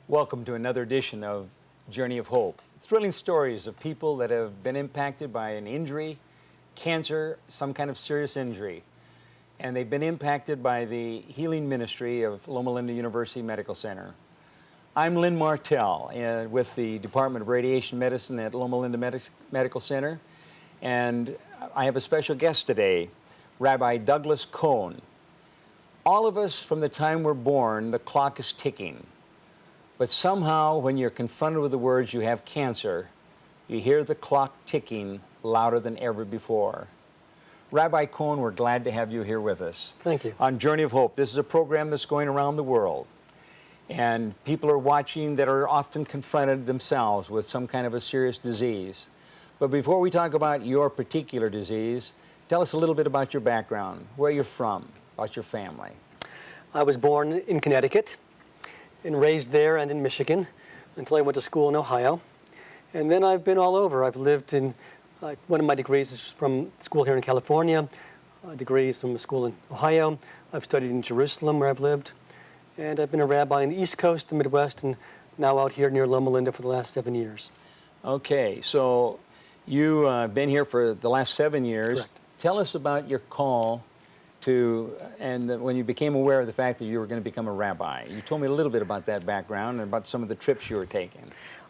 Welcome to another edition of Journey of Hope. Thrilling stories of people that have been impacted by an injury, cancer, some kind of serious injury. And they've been impacted by the healing ministry of Loma Linda University Medical Center. I'm Lynn Martell with the Department of Radiation Medicine at Loma Linda Medical Center. And I have a special guest today, Rabbi Douglas Cohn. All of us, from the time we're born, the clock is ticking. But somehow, when you're confronted with the words, you have cancer, you hear the clock ticking louder than ever before. Rabbi Cohn, we're glad to have you here with us. Thank you. On Journey of Hope. This is a program that's going around the world. And people are watching that are often confronted themselves with some kind of a serious disease. But before we talk about your particular disease, tell us a little bit about your background, where you're from, about your family. I was born in Connecticut and raised there and in Michigan until I went to school in Ohio. And then I've been all over. I've lived in, one of my degrees is from school here in California, degrees from a school in Ohio. I've studied in Jerusalem where I've lived. And I've been a rabbi in the East Coast, the Midwest, and now out here near Loma Linda for the last 7 years. Okay, so you've been here for the last 7 years. Correct. Tell us about your call to, and when you became aware of the fact that you were going to become a rabbi. You told me a little bit about that background and about some of the trips you were taking.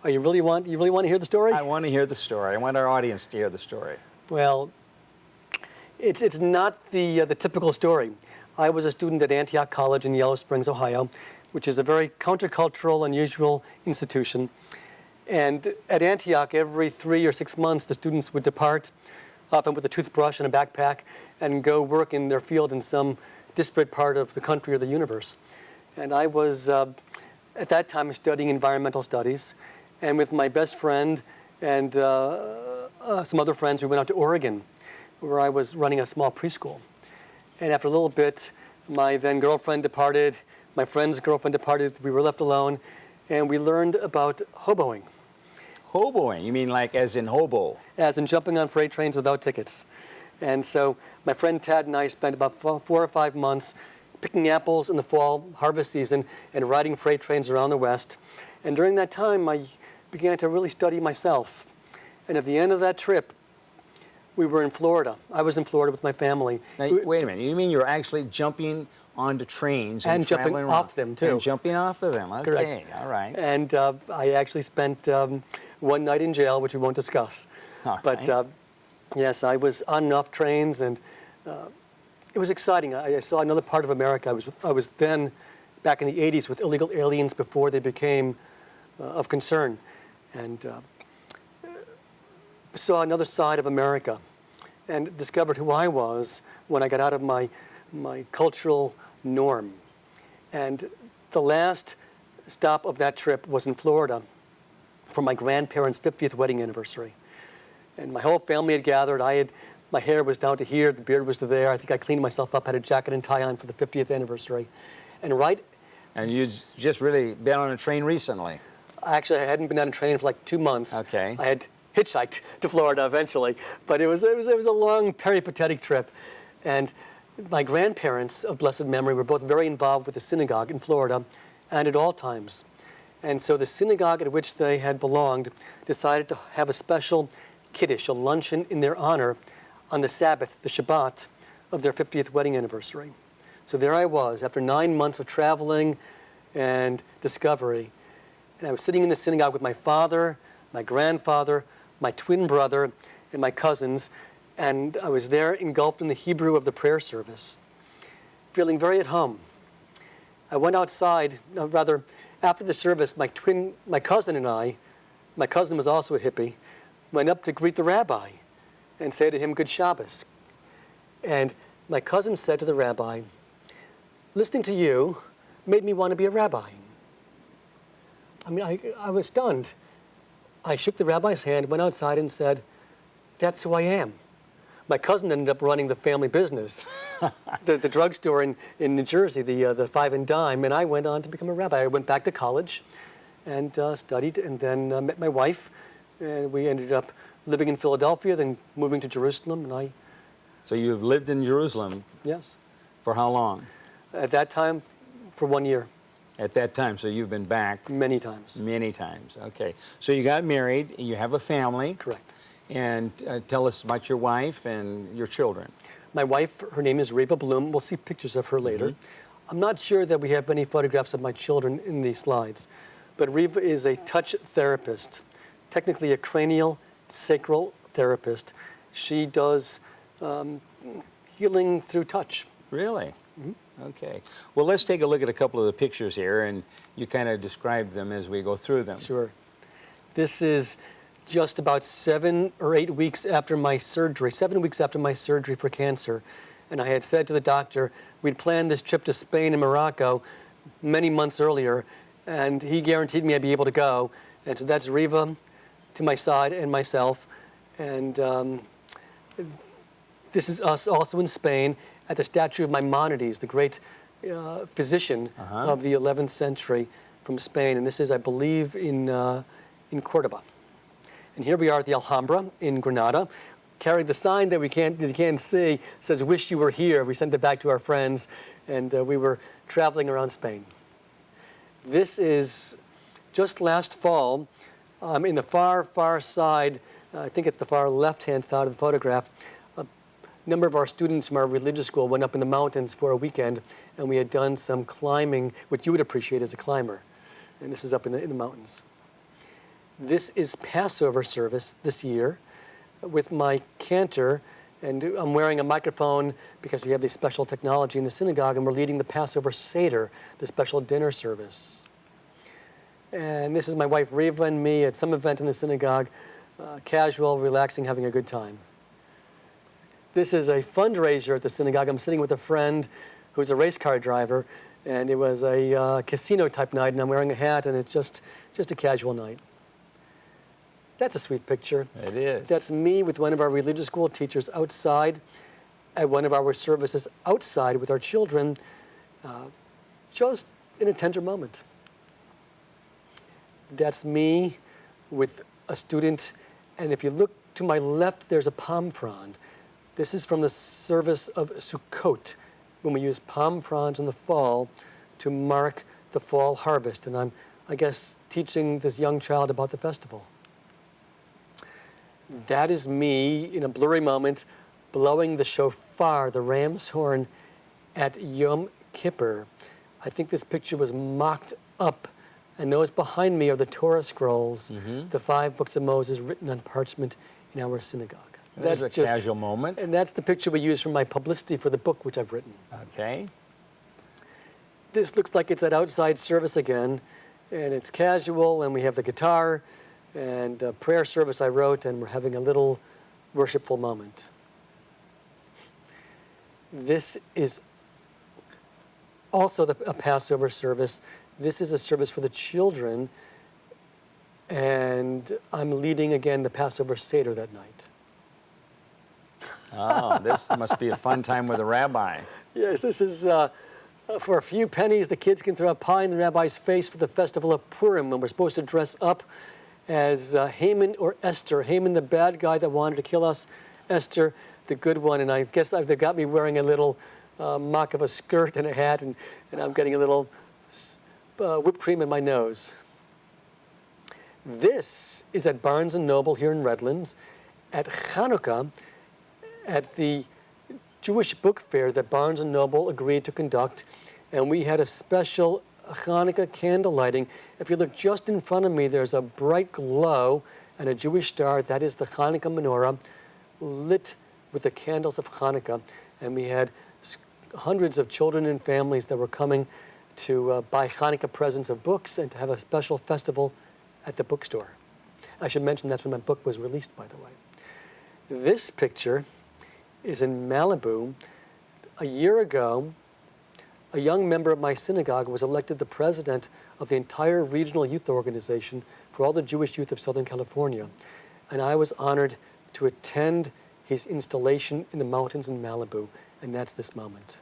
Oh, you really want to hear the story? I want to hear the story. I want our audience to hear the story. Well, it's not the typical story. I was a student at Antioch College in Yellow Springs, Ohio, which is a very countercultural, unusual institution. And at Antioch, every 3 or 6 months, the students would depart, often with a toothbrush and a backpack, and go work in their field in some disparate part of the country or the universe. And I was, at that time, studying environmental studies. And with my best friend and some other friends, we went out to Oregon, where I was running a small preschool. And after a little bit, my then girlfriend departed, my friend's girlfriend departed, we were left alone, and we learned about hoboing. Hoboing? You mean like as in hobo? As in jumping on freight trains without tickets. And so my friend Tad and I spent about 4 or 5 months picking apples in the fall harvest season and riding freight trains around the West. And during that time, I began to really study myself. And at the end of that trip, we were in Florida. I was in Florida with my family. Now, wait a minute. You mean you're actually jumping onto trains and jumping traveling off around? them, too. And jumping off of them. Okay, Correct. All right. And I actually spent one night in jail, which we won't discuss. All but right. yes, I was on and off trains, and it was exciting. I saw another part of America. I was then back in the 80s with illegal aliens before they became of concern. And saw another side of America and discovered who I was when I got out of my cultural norm. And the last stop of that trip was in Florida for my grandparents' 50th wedding anniversary. And my whole family had gathered. My hair was down to here, the beard was to there. I think I cleaned myself up, had a jacket and tie on for the 50th anniversary. And you'd just really been on a train recently? Actually, I hadn't been on a train for like 2 months. Okay. I had hitchhiked to Florida eventually, but it was a long peripatetic trip. And my grandparents of blessed memory were both very involved with the synagogue in Florida and at all times. And so the synagogue at which they had belonged decided to have a special kiddush, a luncheon in their honor on the Sabbath, the Shabbat, of their 50th wedding anniversary. So there I was, after 9 months of traveling and discovery. And I was sitting in the synagogue with my father, my grandfather, my twin brother, and my cousins, and I was there engulfed in the Hebrew of the prayer service, feeling very at home. I went outside, after the service, my cousin and I, my cousin was also a hippie, went up to greet the rabbi and say to him, "Good Shabbos." And my cousin said to the rabbi, "Listening to you made me want to be a rabbi." I mean, I was stunned. I shook the rabbi's hand, went outside and said, "That's who I am." My cousin ended up running the family business, the drugstore in New Jersey, the Five and Dime, and I went on to become a rabbi. I went back to college and studied, and then met my wife, and we ended up living in Philadelphia, then moving to Jerusalem, and So you've lived in Jerusalem? Yes. For how long? At that time, for 1 year. At that time, so you've been back many times. many times. Okay. So you got married, and you have a family. Correct. And tell us about your wife and your children. My wife, her name is Reva Bloom. We'll see pictures of her later. I'm not sure that we have many photographs of my children in these slides, but Reva is a touch therapist, technically a cranial sacral therapist. She does healing through touch. Really? Okay. Well, let's take a look at a couple of the pictures here, and you kind of describe them as we go through them. Sure. This is just about 7 or 8 weeks after my surgery, 7 weeks after my surgery for cancer. And I had said to the doctor, we'd planned this trip to Spain and Morocco many months earlier, and he guaranteed me I'd be able to go. And so that's Reva to my side and myself. And this is us also in Spain at the statue of Maimonides, the great physician of the 11th century from Spain. And this is, I believe, in Cordoba. And here we are at the Alhambra in Granada, carrying the sign that you can't see, says, "Wish you were here." We sent it back to our friends, and we were traveling around Spain. This is just last fall, in the far, far side, I think it's the far left-hand side of the photograph. A number of our students from our religious school went up in the mountains for a weekend, and we had done some climbing, which you would appreciate as a climber. And this is up in the mountains. This is Passover service this year with my cantor, and I'm wearing a microphone because we have this special technology in the synagogue, and we're leading the Passover Seder, the special dinner service. And this is my wife Reva and me at some event in the synagogue, casual, relaxing, having a good time. This is a fundraiser at the synagogue. I'm sitting with a friend who's a race car driver, and it was a casino type night, and I'm wearing a hat, and it's just a casual night. That's a sweet picture. It is. That's me with one of our religious school teachers outside at one of our services outside with our children, just in a tender moment. That's me with a student, and if you look to my left, there's a palm frond. This is from the service of Sukkot, when we use palm fronds in the fall to mark the fall harvest. And I'm, I guess, teaching this young child about the festival. That is me in a blurry moment blowing the shofar, the ram's horn, at Yom Kippur. I think this picture was mocked up, and those behind me are the Torah scrolls, the 5 books of Moses written on parchment in our synagogue. That's a casual moment. And that's the picture we use for my publicity for the book, which I've written. Okay. This looks like it's at outside service again, and it's casual, and we have the guitar, and a prayer service I wrote, and we're having a little worshipful moment. This is also a Passover service. This is a service for the children, and I'm leading again the Passover Seder that night. Oh, this must be a fun time with a rabbi. Yes, this is, for a few pennies, the kids can throw a pie in the rabbi's face for the festival of Purim, when we're supposed to dress up as Haman or Esther. Haman, the bad guy that wanted to kill us. Esther, the good one. And I guess they've got me wearing a little mock of a skirt and a hat, and I'm getting a little whipped cream in my nose. This is at Barnes & Noble here in Redlands, at Hanukkah, at the Jewish book fair that Barnes & Noble agreed to conduct, and we had a special Hanukkah candle lighting. If you look just in front of me, there's a bright glow and a Jewish star. That is the Hanukkah menorah, lit with the candles of Hanukkah. And we had hundreds of children and families that were coming to buy Hanukkah presents of books and to have a special festival at the bookstore. I should mention that's when my book was released, by the way. This picture is in Malibu. A year ago, a young member of my synagogue was elected the president of the entire regional youth organization for all the Jewish youth of Southern California. And I was honored to attend his installation in the mountains in Malibu, and that's this moment.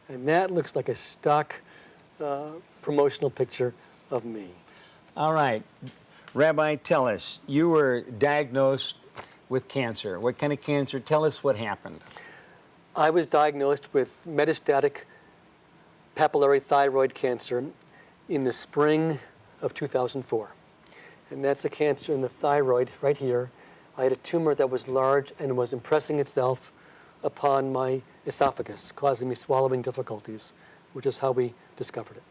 And that looks like a stock promotional picture of me. All right. Rabbi, tell us, you were diagnosed with cancer. What kind of cancer? Tell us what happened. I was diagnosed with metastatic papillary thyroid cancer in the spring of 2004. And that's a cancer in the thyroid right here. I had a tumor that was large and was impressing itself upon my esophagus, causing me swallowing difficulties, which is how we discovered it.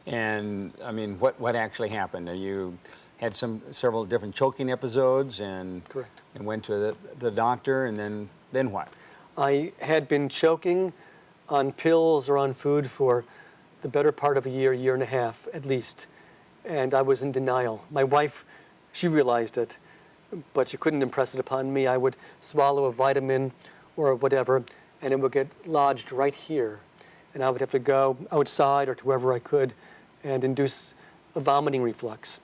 And I mean, what actually happened? You had several different choking episodes, and Correct. And went to the doctor, and then what? I had been choking on pills or on food for the better part of a year and a half at least, and I was in denial. My wife, she realized it, but she couldn't impress it upon me. I would swallow a vitamin or whatever, and it would get lodged right here, and I would have to go outside or to wherever I could and induce a vomiting reflux.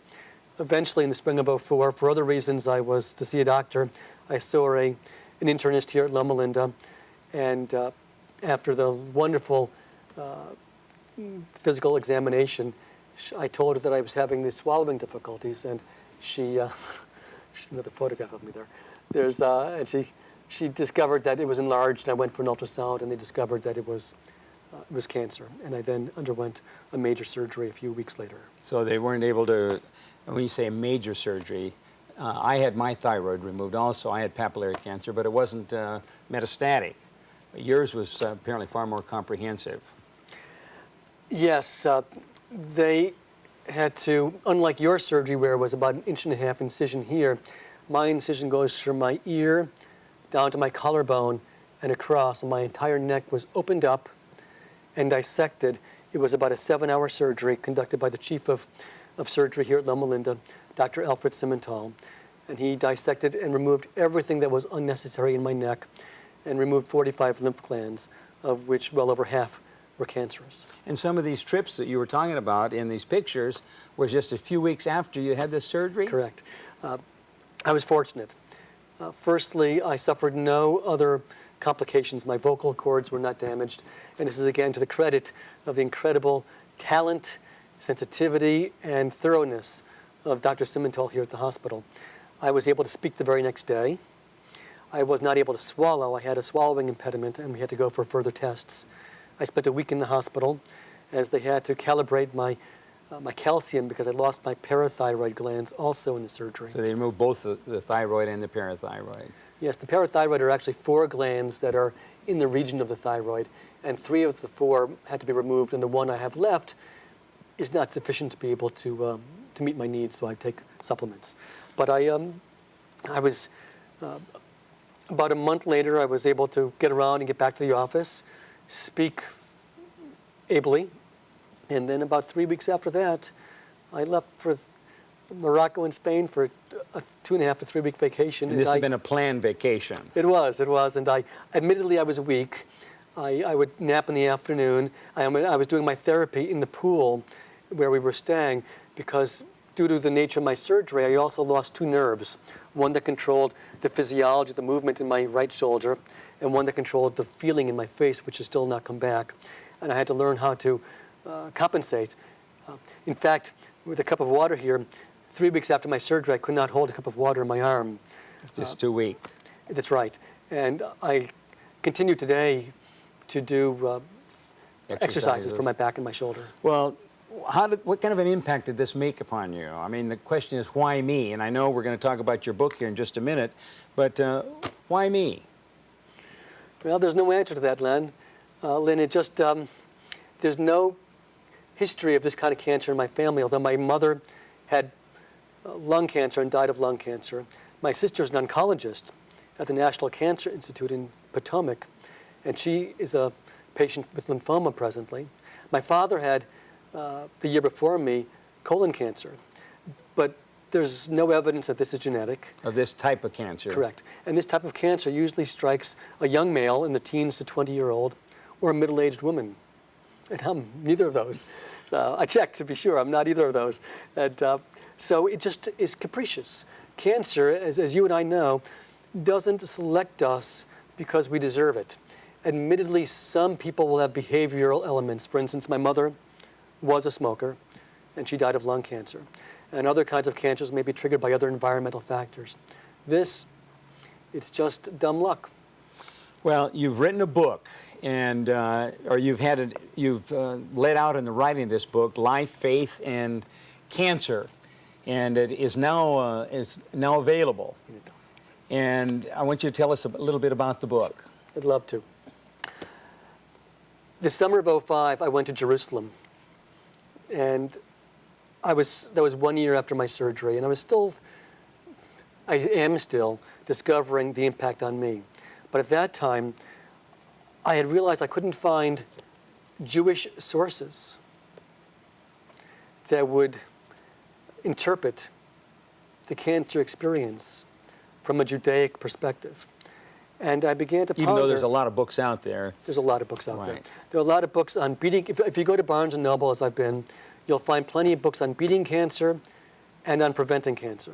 Eventually, in the spring of '04, for other reasons, I was to see a doctor. I saw an internist here at Loma, and after the wonderful physical examination, I told her that I was having these swallowing difficulties, and she's another photograph of me there. And she discovered that it was enlarged, and I went for an ultrasound, and they discovered that it was cancer, and I then underwent a major surgery a few weeks later. So they weren't able to, when you say major surgery, I had my thyroid removed also. I had papillary cancer, but it wasn't metastatic. Yours was apparently far more comprehensive. Yes, they had to, unlike your surgery where it was about 1.5 inch incision here, my incision goes from my ear down to my collarbone and across, and my entire neck was opened up and dissected. It was about a 7-hour surgery conducted by the chief of surgery here at Loma Linda, Dr. Alfred Simmental. And he dissected and removed everything that was unnecessary in my neck and removed 45 lymph glands, of which well over half were cancerous. And some of these trips that you were talking about in these pictures were just a few weeks after you had this surgery? Correct. I was fortunate. Firstly, I suffered no other complications. My vocal cords were not damaged. And this is again to the credit of the incredible talent, sensitivity, and thoroughness of Dr. Simmental here at the hospital. I was able to speak the very next day. I was not able to swallow. I had a swallowing impediment, and we had to go for further tests. I spent a week in the hospital as they had to calibrate my calcium because I lost my parathyroid glands also in the surgery. So they removed both the thyroid and the parathyroid. Yes, the parathyroid are actually 4 glands that are in the region of the thyroid, and 3 of the 4 had to be removed, and the one I have left is not sufficient to be able to meet my needs, so I take supplements. But I was, about a month later, I was able to get around and get back to the office, speak ably, and then about 3 weeks after that, I left for Morocco and Spain for a 2.5 to 3 week vacation. And this had been a planned vacation. It was, and admittedly I was weak. I would nap in the afternoon. I was doing my therapy in the pool where we were staying because due to the nature of my surgery, I also lost 2 nerves, one that controlled the physiology, the movement in my right shoulder, and one that controlled the feeling in my face, which has still not come back. And I had to learn how to compensate. In fact, with a cup of water here, 3 weeks after my surgery, I could not hold a cup of water in my arm. It's just too weak. That's right. And I continue today to do exercises for my back and my shoulder. Well, what kind of an impact did this make upon you? I mean, the question is, why me? And I know we're going to talk about your book here in just a minute, but why me? Well, there's no answer to that, Lynn. Lynn, it just, there's no history of this kind of cancer in my family, although my mother had lung cancer and died of lung cancer. My sister's an oncologist at the National Cancer Institute in Potomac, and she is a patient with lymphoma presently. My father had, the year before me, colon cancer, but there's no evidence that this is genetic. Of this type of cancer? Correct. And this type of cancer usually strikes a young male in the teens to 20-year-old or a middle-aged woman. And I'm neither of those. I checked to be sure, I'm not either of those. And so it just is capricious. Cancer, as you and I know, doesn't select us because we deserve it. Admittedly, some people will have behavioral elements. For instance, my mother was a smoker, and she died of lung cancer. And other kinds of cancers may be triggered by other environmental factors. It's just dumb luck. Well, you've written a book, and or you've laid out in the writing of this book, Life, Faith, and Cancer, and it is now available. And I want you to tell us a little bit about the book. I'd love to. The summer of '05, I went to Jerusalem, and that was 1 year after my surgery, and I am still discovering the impact on me. But at that time, I had realized I couldn't find Jewish sources that would interpret the cancer experience from a Judaic perspective. And I began to ponder. Even though there's a lot of books out there. There's a lot of books out there. Right. There are a lot of books on beating. If you go to Barnes & Noble, as I've been, you'll find plenty of books on beating cancer and on preventing cancer,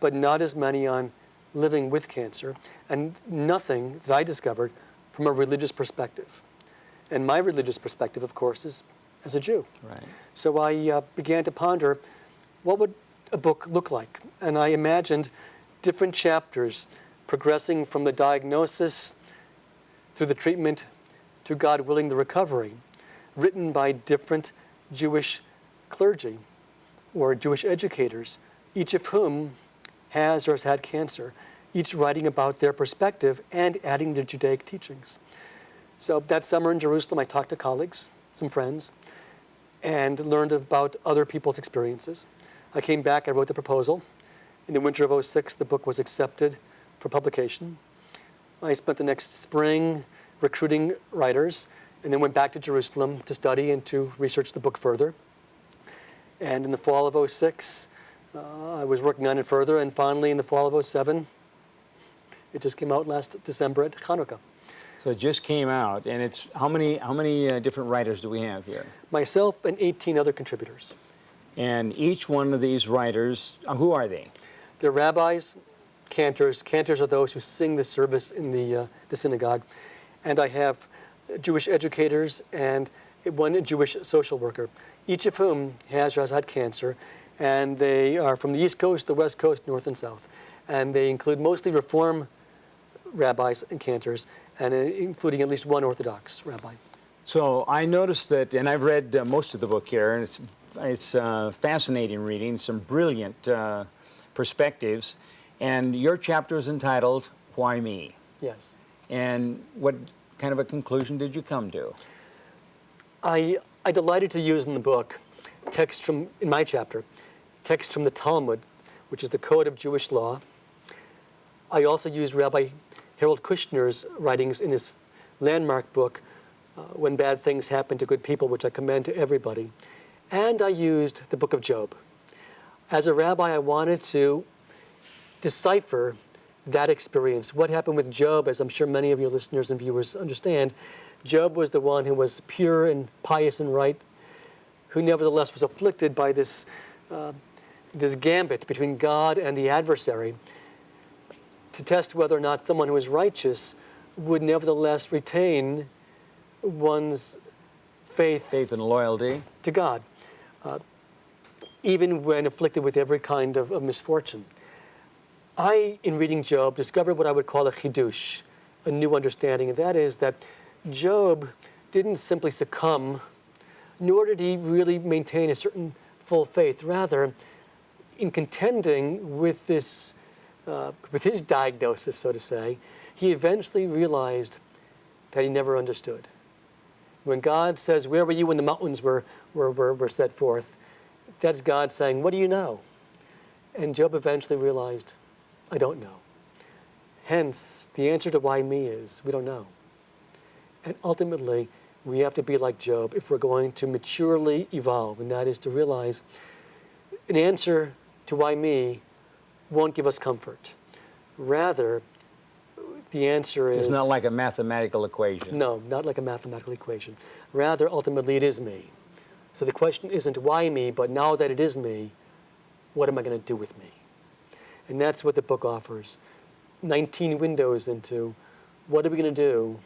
but not as many on living with cancer, and nothing that I discovered from a religious perspective. And my religious perspective, of course, is as a Jew. Right. So I began to ponder, what would a book look like? And I imagined different chapters progressing from the diagnosis through the treatment to, God willing, the recovery, written by different Jewish clergy or Jewish educators, each of whom has or has had cancer, each writing about their perspective and adding their Judaic teachings. So that summer in Jerusalem, I talked to colleagues, some friends, and learned about other people's experiences. I came back, I wrote the proposal. In the winter of '06, the book was accepted for publication. I spent the next spring recruiting writers, and then went back to Jerusalem to study and to research the book further. And in the fall of '06, I was working on it further, and finally in the fall of '07, it just came out last December at Hanukkah. So it just came out, and it's how many different writers do we have here? Myself and 18 other contributors. And each one of these writers, who are they? They're rabbis, cantors. Cantors are those who sing the service in the synagogue. And I have Jewish educators and one Jewish social worker, each of whom has or has had cancer. And they are from the East Coast, the West Coast, North and South. And they include mostly Reform rabbis and cantors, and including at least one Orthodox rabbi. So I noticed that, and I've read most of the book here, and it's fascinating reading, some brilliant perspectives. And your chapter is entitled, Why Me? Yes. And what kind of a conclusion did you come to? I delighted to use in the book text from, in my chapter, text from the Talmud, which is the code of Jewish law. I also used Rabbi Harold Kushner's writings in his landmark book, When Bad Things Happen to Good People, which I commend to everybody. And I used the book of Job. As a rabbi, I wanted to decipher that experience. What happened with Job, as I'm sure many of your listeners and viewers understand, Job was the one who was pure and pious and right, who nevertheless was afflicted by this gambit between God and the adversary to test whether or not someone who is righteous would nevertheless retain one's faith and loyalty to God, even when afflicted with every kind of misfortune. I, in reading Job, discovered what I would call a chidush, a new understanding, and that is that Job didn't simply succumb, nor did he really maintain a certain full faith. Rather, in contending with this, with his diagnosis, so to say, he eventually realized that he never understood. When God says, "Where were you when the mountains were set forth?" that's God saying, "What do you know?" And Job eventually realized, "I don't know." Hence, the answer to why me is, we don't know. And ultimately, we have to be like Job if we're going to maturely evolve, and that is to realize an answer to why me won't give us comfort. Rather, the answer is... It's not like a mathematical equation. No, not like a mathematical equation. Rather, ultimately, it is me. So the question isn't why me, but now that it is me, what am I going to do with me? And that's what the book offers. 19 windows into what are we going to do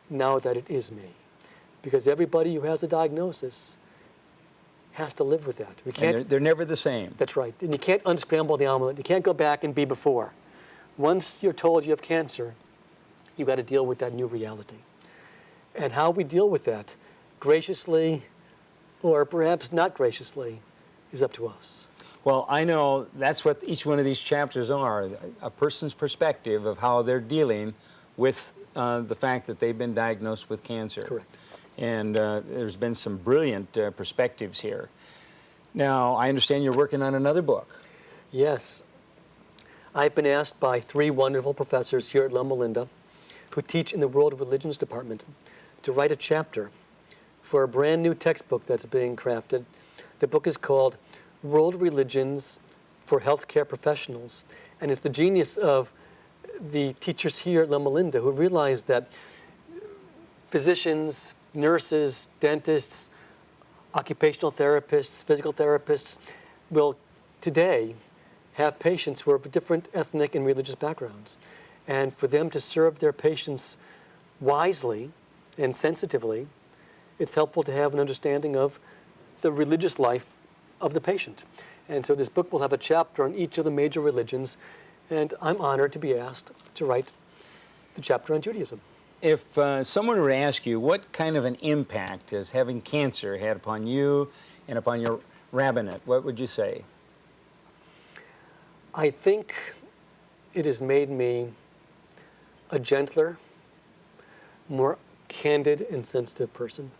now that it is me? Because everybody who has a diagnosis has to live with that. We can't, and they're never the same. That's right. And you can't unscramble the omelet. You can't go back and be before. Once you're told you have cancer, You've got to deal with that new reality. And how we deal with that, graciously or perhaps not graciously, is up to us. Well, I know that's what each one of these chapters are, a person's perspective of how they're dealing with the fact that they've been diagnosed with cancer. Correct. And there's been some brilliant perspectives here. Now, I understand you're working on another book. Yes. I've been asked by 3 wonderful professors here at Loma who teach in the World Religions Department to write a chapter for a brand new textbook that's being crafted. The book is called World Religions for Healthcare Professionals. And it's the genius of the teachers here at Loma Linda who realized that physicians, nurses, dentists, occupational therapists, physical therapists will today have patients who are of different ethnic and religious backgrounds. And for them to serve their patients wisely and sensitively, it's helpful to have an understanding of the religious life of the patient. And so this book will have a chapter on each of the major religions, and I'm honored to be asked to write the chapter on Judaism. If someone were to ask you what kind of an impact has having cancer had upon you and upon your rabbinate, what would you say? I think it has made me a gentler, more candid and sensitive person.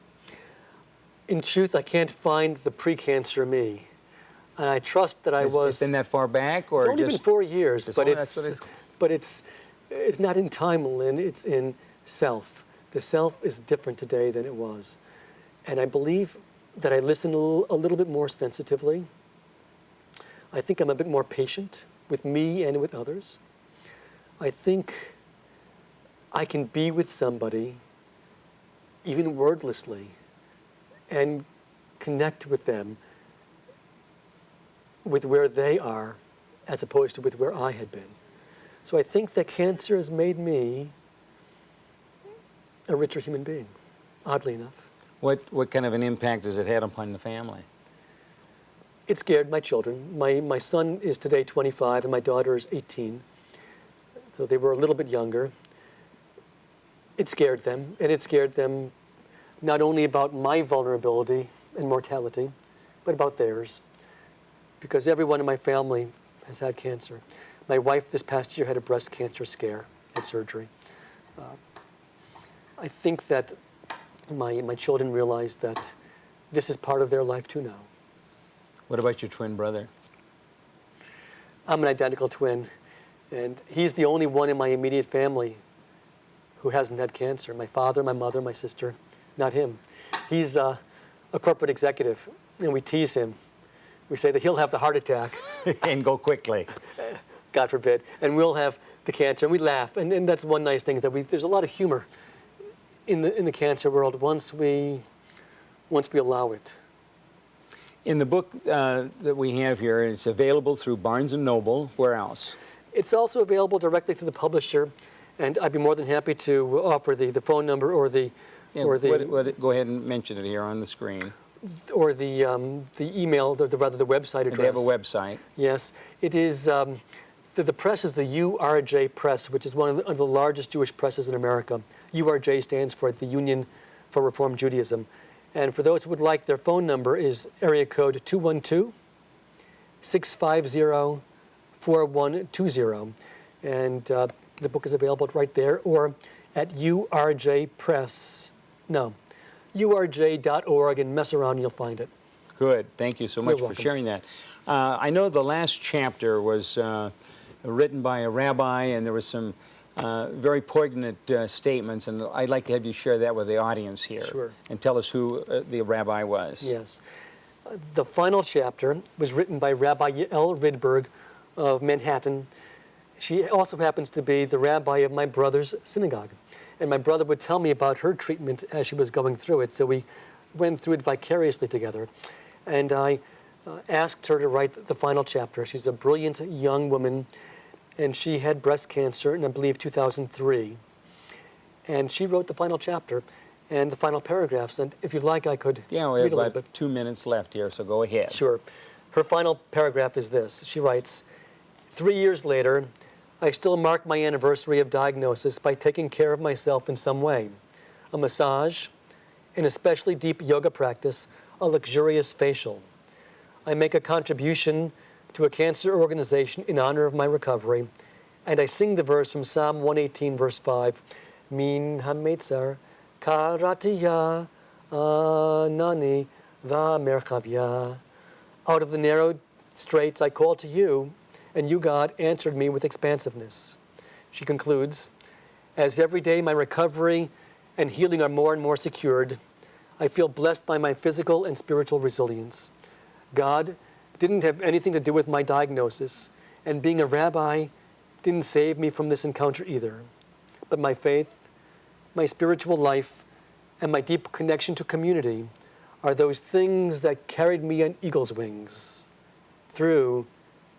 In truth, I can't find the pre-cancer me. And I trust that It's been that far back, or it's only just been 4 years, Just- but oh, that's what it- it's not in time, Lynn. It's in self. The self is different today than it was, and I believe that I listen a little bit more sensitively. I think I'm a bit more patient with me and with others. I think I can be with somebody, even wordlessly, and connect with them with where they are as opposed to with where I had been. So I think that cancer has made me a richer human being, oddly enough. what kind of an impact has it had upon the family? It scared my children. My son is today 25 and my daughter is 18. So they were a little bit younger. It scared them, and it scared them not only about my vulnerability and mortality, but about theirs. Because everyone in my family has had cancer. My wife this past year had a breast cancer scare and surgery. I think that my children realized that this is part of their life too now. What about your twin brother? I'm an identical twin, and he's the only one in my immediate family who hasn't had cancer. My father, my mother, my sister, not him. He's a corporate executive, and we tease him. We say that he'll have the heart attack, And go quickly. God forbid, and we'll have the cancer, and we laugh. And that's one nice thing is that there's a lot of humor in the cancer world once we allow it. In the book that we have here, it's available through Barnes & Noble. Where else? It's also available directly to the publisher, and I'd be more than happy to offer the phone number or the Go ahead and mention it here on the screen. or the email, rather the website address. And they have a website. Yes, it is. The press is the URJ Press, which is one of the largest Jewish presses in America. URJ stands for the Union for Reform Judaism. And for those who would like, their phone number is area code 212-650-4120. And the book is available right there, or at urj.org, and mess around and you'll find it. Good. Thank you so much for welcome. sharing that. I know the last chapter was written by a rabbi, and there was some very poignant statements, and I'd like to have you share that with the audience here. Sure. And tell us who the rabbi was. Yes. The final chapter was written by Rabbi Yael Rydberg of Manhattan. She also happens to be the rabbi of my brother's synagogue. And my brother would tell me about her treatment as she was going through it, so we went through it vicariously together. And I asked her to write the final chapter. She's a brilliant young woman, and she had breast cancer in, I believe, 2003. And she wrote the final chapter and the final paragraphs. And if you'd like, I could Yeah, we read have a little about bit. 2 minutes left here, so go ahead. Sure. Her final paragraph is this. She writes, 3 years later, I still mark my anniversary of diagnosis by taking care of myself in some way. A massage, an especially deep yoga practice, a luxurious facial. I make a contribution to a cancer organization in honor of my recovery, and I sing the verse from Psalm 118, verse 5, Min hametzer karatiya anani va'merchavya. Out of the narrow straits I called to you, and you, God, answered me with expansiveness. She concludes, as every day my recovery and healing are more and more secured, I feel blessed by my physical and spiritual resilience. God didn't have anything to do with my diagnosis, and being a rabbi didn't save me from this encounter either. But my faith, my spiritual life, and my deep connection to community are those things that carried me on eagle's wings through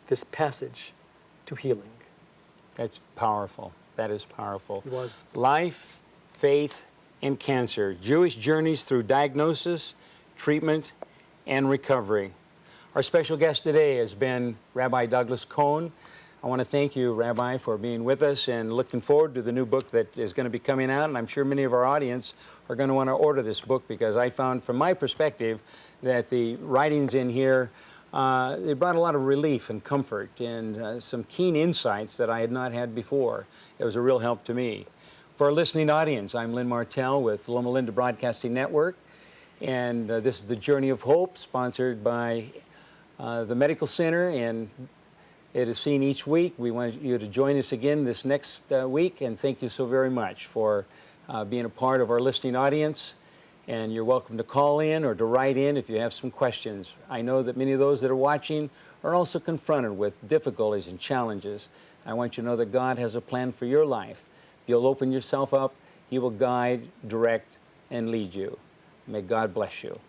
this passage to healing. That's powerful. That is powerful. It was. Life, faith, and cancer. Jewish journeys through diagnosis, treatment, and recovery. Our special guest today has been Rabbi Douglas Cohn. I want to thank you, Rabbi, for being with us and looking forward to the new book that is going to be coming out. And I'm sure many of our audience are going to want to order this book because I found, from my perspective, that the writings in here, they brought a lot of relief and comfort and some keen insights that I had not had before. It was a real help to me. For our listening audience, I'm Lynn Martell with Loma Broadcasting Network. And this is the Journey of Hope, sponsored by the Medical Center, and it is seen each week. We want you to join us again this next week, and thank you so very much for being a part of our listening audience. And you're welcome to call in or to write in if you have some questions. I know that many of those that are watching are also confronted with difficulties and challenges. I want you to know that God has a plan for your life. If you'll open yourself up, He will guide, direct, and lead you. May God bless you.